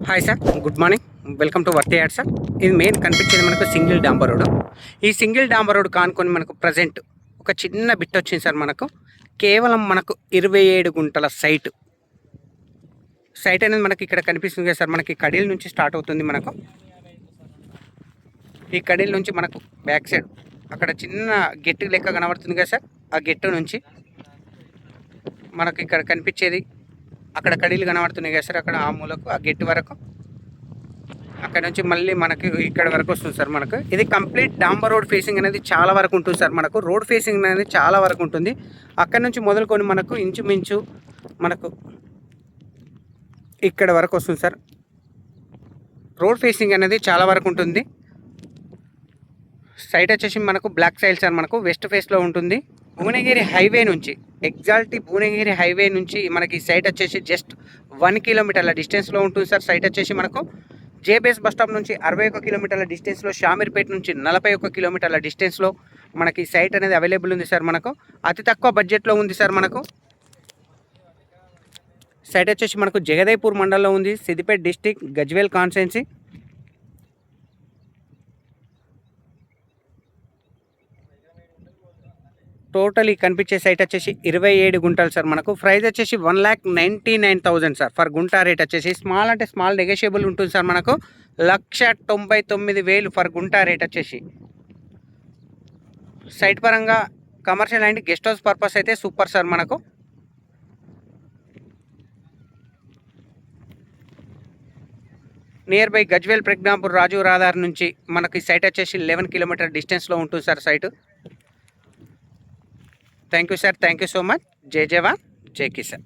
Hi sir, good morning. Welcome to worthy ad sir. ఇది main కనిపించేది మనకు single డాంబర్ రోడ్. ఈ సింగిల్ డాంబర్ రోడ్ కానుకొని మనకు ప్రజెంట్ ఒక చిన్న బిట్ వచ్చింది సార్. మనకు కేవలం మనకు 27 గుంటల సైట్ అనేది మనకి ఇక్కడ కనిపిస్తుంది కదా సార్. మనకి కడీల నుంచి స్టార్ట్ అవుతుంది. మనకు ఈ కడీల నుంచి మనకు బ్యాక్ సైడ్ అక్కడ చిన్న గెట్టు లెక్క కనబడుతుంది కదా సార్. ఆ గెట్టు నుంచి మనకు ఇక్కడ కనిపించేది అక్కడ కడీలు కనబడుతున్నాయి కదా సార్. అక్కడ ఆ మూలకు ఆ గెట్టు వరకు అక్కడ నుంచి మళ్ళీ మనకి ఇక్కడ వరకు వస్తుంది సార్. మనకు ఇది కంప్లీట్ డాంబర్ రోడ్ ఫేసింగ్ అనేది చాలా వరకు ఉంటుంది సార్. మనకు రోడ్ ఫేసింగ్ అనేది చాలా వరకు ఉంటుంది. అక్కడ నుంచి మొదలుకొని మనకు ఇంచుమించు మనకు ఇక్కడ వరకు వస్తుంది సార్. రోడ్ ఫేసింగ్ అనేది చాలా వరకు ఉంటుంది. సైట్ వచ్చేసి మనకు బ్లాక్ సైల్ సార్. మనకు వెస్ట్ ఫేస్లో ఉంటుంది. భువనగిరి హైవే నుంచి ఎగ్జాక్ట్లీ భువనగిరి హైవే నుంచి మనకి సైట్ వచ్చేసి జస్ట్ 1 కిలోమీటర్ల డిస్టెన్స్లో ఉంటుంది సార్. సైట్ వచ్చేసి మనకు జేబీఎస్ బస్ స్టాప్ నుంచి 61 కిలోమీటర్ల డిస్టెన్స్లో, షామీర్పేట నుంచి 41 కిలోమీటర్ల డిస్టెన్స్లో మనకి సైట్ అనేది అవైలబుల్ ఉంది సార్. మనకు అతి తక్కువ బడ్జెట్లో ఉంది సార్. మనకు సైట్ వచ్చేసి మనకు జగదేపూర్ మండలంలో ఉంది, Siddipet district, Gajwel constituency. Totally కనిపించే సైట్ వచ్చేసి 27 గుంటలు సార్. మనకు ప్రైస్ వచ్చేసి 1,99,000 సార్ ఫర్ గుంటా. రేట్ వచ్చేసి స్మాల్ అంటే స్మాల్ నెగోషియబుల్ ఉంటుంది సార్. మనకు 1,99,000 ఫర్ గుంటా రేట్ వచ్చేసి. సైట్ పరంగా commercial and guest house purpose అయితే సూపర్ సార్. మనకు నియర్ బై గజ్వేల్, ప్రజ్ఞాపూర్, రాజు రహదారి నుంచి మనకి సైట్ వచ్చేసి 11 కిలోమీటర్ డిస్టెన్స్లో ఉంటుంది sir site. Thank you sir, thank you so much. జై జవాన్, జై కిసాన్.